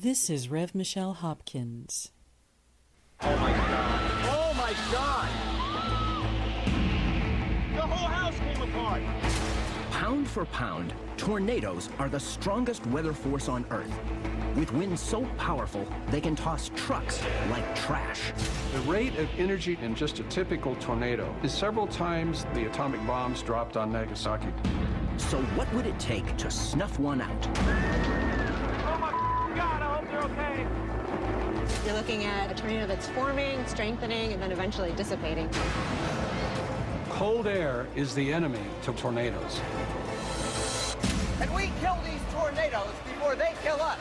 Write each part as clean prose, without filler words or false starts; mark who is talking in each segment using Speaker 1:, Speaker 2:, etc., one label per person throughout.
Speaker 1: This is Rev Michelle Hopkins.
Speaker 2: Oh my God. Oh my God. The whole house came apart.
Speaker 3: Pound for pound, tornadoes are the strongest weather force on Earth. With winds so powerful, they can toss trucks like trash.
Speaker 4: The rate of energy in just a typical tornado is several times the atomic bombs dropped on Nagasaki.
Speaker 3: So what would it take to snuff one out?
Speaker 2: Oh my God, I hope they're okay.
Speaker 5: You're looking at a tornado that's forming, strengthening, and then eventually dissipating.
Speaker 4: Cold air is the enemy to tornadoes.
Speaker 6: And we kill these tornadoes before they kill us.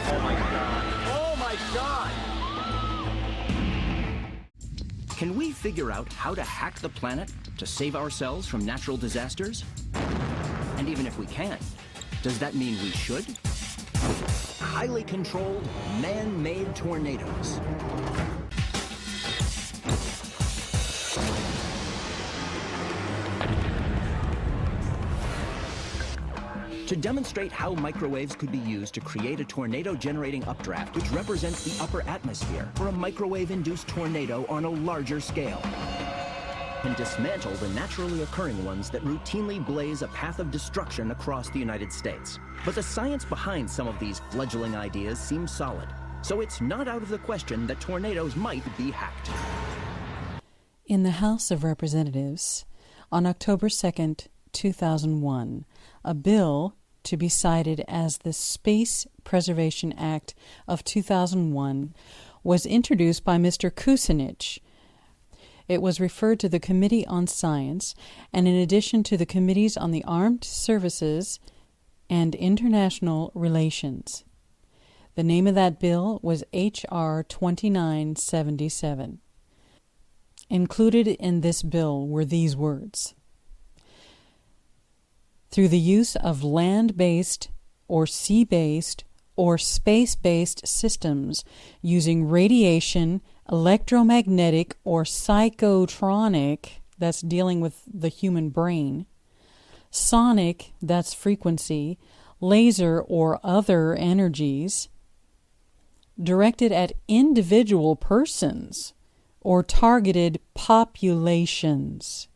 Speaker 2: Oh my God. Oh my God.
Speaker 3: Can we figure out how to hack the planet to save ourselves from natural disasters? And even if we can, does that mean we should? Highly controlled, man-made tornadoes. To demonstrate how microwaves could be used to create a tornado-generating updraft, which represents the upper atmosphere for a microwave-induced tornado on a larger scale, and dismantle the naturally occurring ones that routinely blaze a path of destruction across the United States. But the science behind some of these fledgling ideas seems solid, so it's not out of the question that tornadoes might be hacked.
Speaker 1: In the House of Representatives, on October 2nd, 2001, a bill to be cited as the Space Preservation Act of 2001 was introduced by Mr. Kucinich. It was referred to the Committee on Science, and in addition to the Committees on the Armed Services and International Relations. The name of that bill was H.R. 2977. Included in this bill were these words: through the use of land-based or sea-based or space-based systems using radiation, electromagnetic, or psychotronic, that's dealing with the human brain, sonic, that's frequency, laser or other energies, directed at individual persons or targeted populations.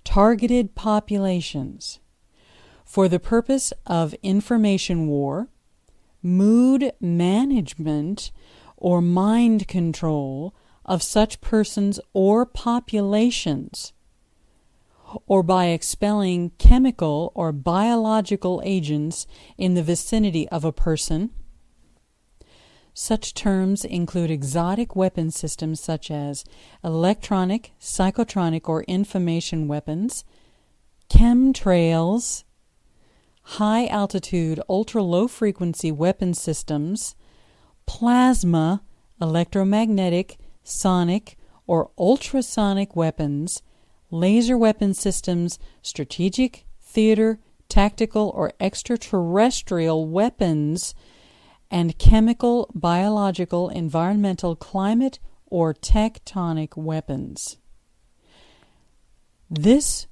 Speaker 1: Targeted populations. For the purpose of information war, mood management, or mind control of such persons or populations, or by expelling chemical or biological agents in the vicinity of a person. Such terms include exotic weapon systems such as electronic, psychotronic, or information weapons, chemtrails, high-altitude, ultra-low-frequency weapon systems, plasma, electromagnetic, sonic, or ultrasonic weapons, laser weapon systems, strategic, theater, tactical, or extraterrestrial weapons, and chemical, biological, environmental, climate, or tectonic weapons. This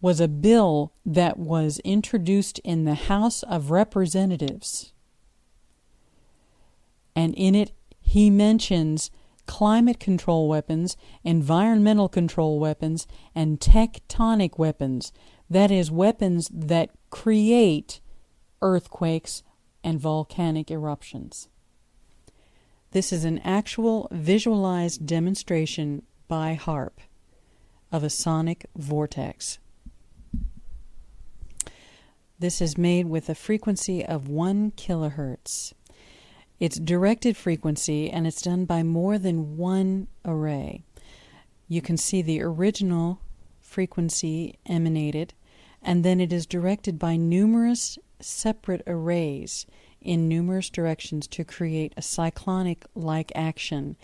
Speaker 1: was a bill that was introduced in the House of Representatives. And in it, he mentions climate control weapons, environmental control weapons, and tectonic weapons. That is, weapons that create earthquakes and volcanic eruptions. This is an actual visualized demonstration by HAARP of a sonic vortex. This is made with a frequency of 1 kilohertz. It's directed frequency, and it's done by more than one array. You can see the original frequency emanated, and then it is directed by numerous separate arrays in numerous directions to create a cyclonic-like action.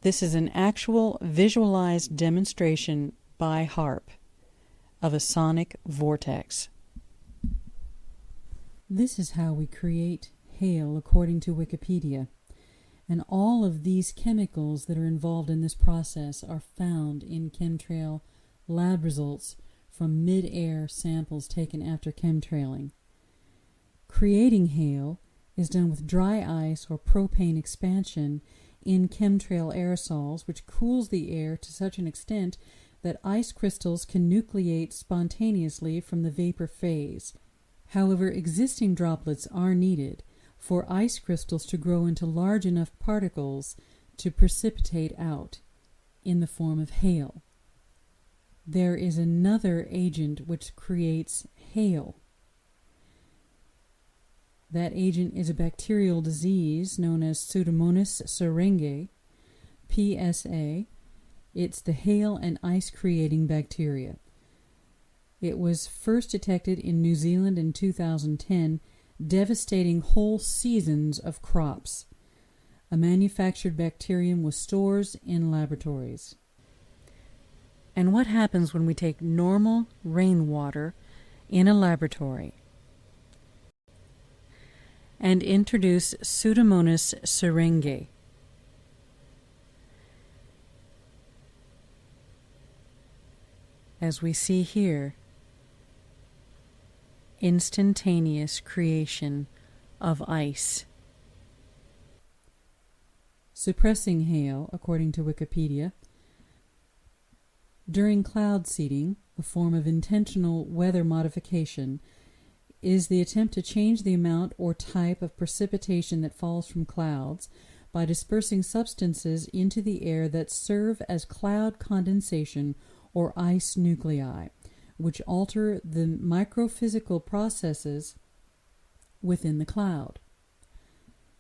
Speaker 1: This is an actual visualized demonstration by HAARP of a sonic vortex. This is how we create hail according to Wikipedia, and all of these chemicals that are involved in this process are found in chemtrail lab results from mid-air samples taken after chemtrailing. Creating hail is done with dry ice or propane expansion in chemtrail aerosols, which cools the air to such an extent that ice crystals can nucleate spontaneously from the vapor phase. However, existing droplets are needed for ice crystals to grow into large enough particles to precipitate out in the form of hail. There is another agent which creates hail. That agent is a bacterial disease known as Pseudomonas syringae, PSA. It's the hail and ice creating bacteria. It was first detected in New Zealand in 2010, devastating whole seasons of crops. A manufactured bacterium with stores in laboratories. And what happens when we take normal rainwater in a laboratory and introduce Pseudomonas syringae? As we see here, instantaneous creation of ice. Suppressing hail, according to Wikipedia, during cloud seeding, a form of intentional weather modification, is the attempt to change the amount or type of precipitation that falls from clouds by dispersing substances into the air that serve as cloud condensation or ice nuclei, which alter the microphysical processes within the cloud.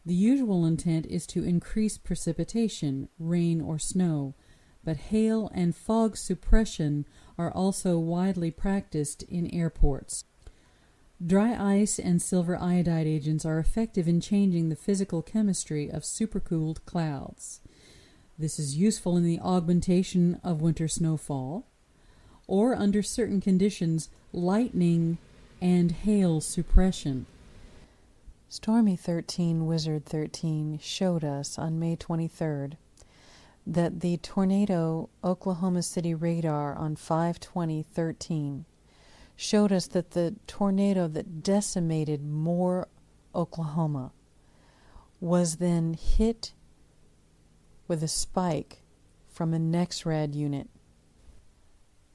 Speaker 1: The usual intent is to increase precipitation, rain or snow, but hail and fog suppression are also widely practiced in airports. Dry ice and silver iodide agents are effective in changing the physical chemistry of supercooled clouds. This is useful in the augmentation of winter snowfall, or under certain conditions, lightning and hail suppression. Stormy 13 Wizard 13 showed us on May 23rd that the tornado Oklahoma City radar on 5/20/13 showed us that the tornado that decimated Moore, Oklahoma, was then hit with a spike from a NEXRAD unit.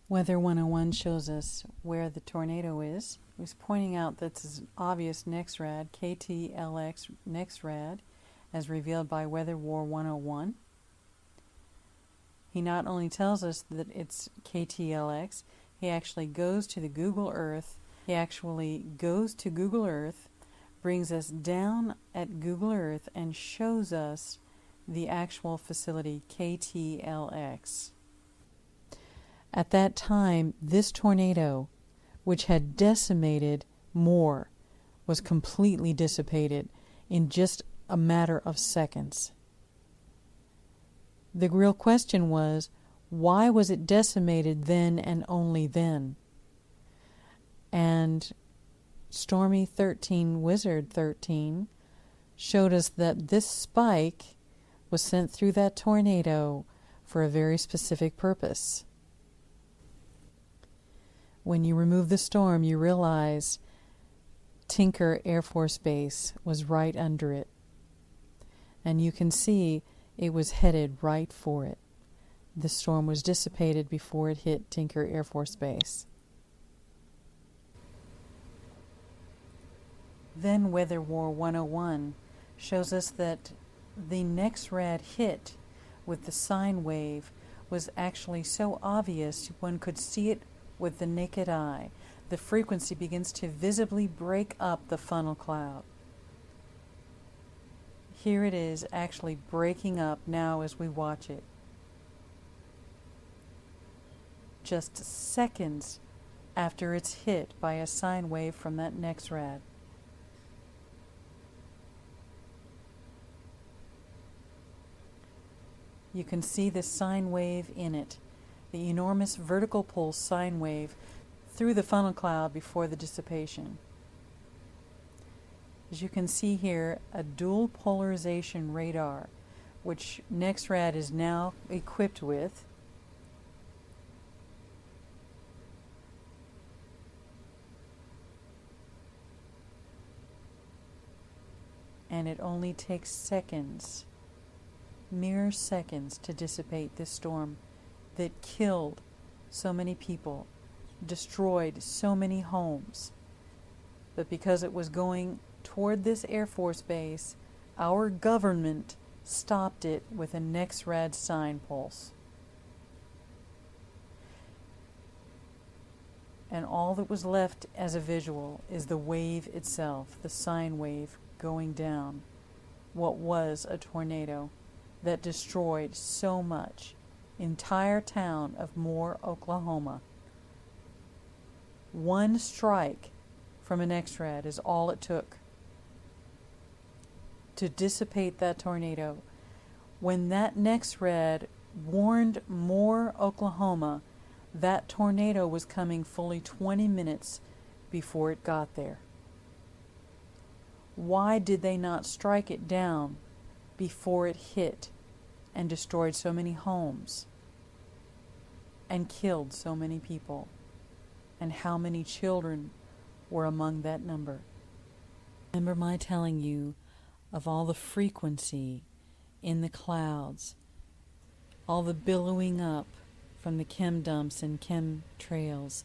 Speaker 1: Weather 101 shows us where the tornado is. He was pointing out that this is an obvious NEXRAD, KTLX NEXRAD, as revealed by Weather War 101. He not only tells us that it's KTLX, he actually goes to the Google Earth. Brings us down at Google Earth and shows us the actual facility, KTLX. At that time, this tornado, which had decimated Moore, was completely dissipated in just a matter of seconds. The real question was, why was it decimated then and only then? And Stormy 13 Wizard 13 showed us that this spike was sent through that tornado for a very specific purpose. When you remove the storm, you realize Tinker Air Force Base was right under it. And you can see it was headed right for it. The storm was dissipated before it hit Tinker Air Force Base. Then Weather War 101 shows us that the NEXRAD hit with the sine wave was actually so obvious one could see it with the naked eye. The frequency begins to visibly break up the funnel cloud. Here it is actually breaking up now as we watch it. Just seconds after it's hit by a sine wave from that NEXRAD. You can see the sine wave in it, the enormous vertical pulse sine wave through the funnel cloud before the dissipation. As you can see here, a dual polarization radar, which NEXRAD is now equipped with. and it only takes seconds, mere seconds, to dissipate this storm that killed so many people, destroyed so many homes. But because it was going toward this Air Force base, our government stopped it with a NEXRAD sign pulse. And all that was left as a visual is the wave itself, the sine wave going down what was a tornado that destroyed so much. Entire town of Moore, Oklahoma. One strike from an NEXRAD is all it took to dissipate that tornado. When that NEXRAD warned Moore, Oklahoma, that tornado was coming fully 20 minutes before it got there. Why did they not strike it down before it hit and destroyed so many homes and killed so many people? And how many children were among that number? Remember my telling you of all the frequency in the clouds, all the billowing up from the chem dumps and chem trails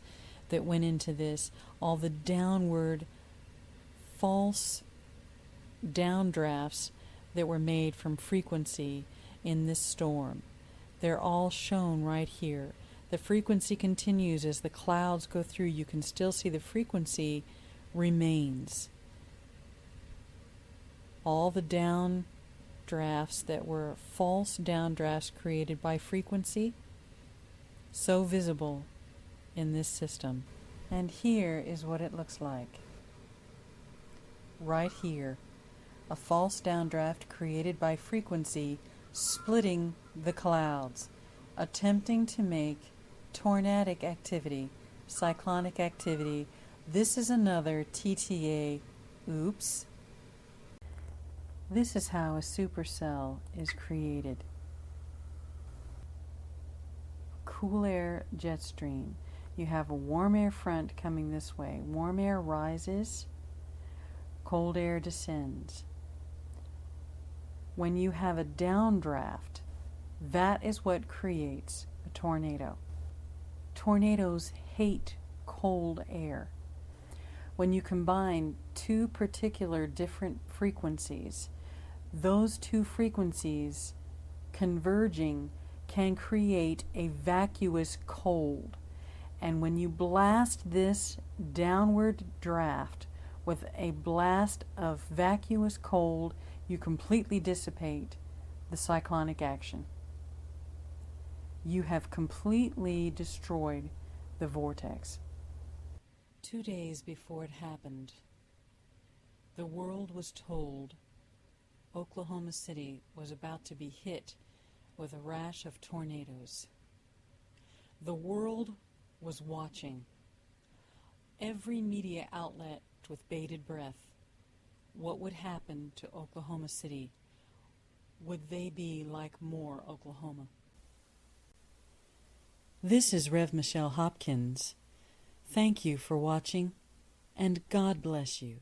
Speaker 1: that went into this, all the downward false downdrafts that were made from frequency in this storm. They're all shown right here. The frequency continues as the clouds go through. You can still see the frequency remains. All the downdrafts that were false downdrafts created by frequency, so visible in this system. And here is what it looks like. Right here, a false downdraft created by frequency splitting the clouds, attempting to make tornadic activity, cyclonic activity. This is another TTA. Oops. This is how a supercell is created. Cool air jet stream. You have a warm air front coming this way. Warm air rises, cold air descends. When you have a downdraft, that is what creates a tornado. Tornadoes hate cold air. When you combine two particular different frequencies, those two frequencies converging can create a vacuous cold. And when you blast this downward draft with a blast of vacuous cold, you completely dissipate the cyclonic action. You have completely destroyed the vortex. 2 days before it happened, the world was told Oklahoma City was about to be hit with a rash of tornadoes. The world was watching. Every media outlet with bated breath. What would happen to Oklahoma City? Would they be like Moore, Oklahoma? This is Rev Michelle Hopkins. Thank you for watching, and God bless you.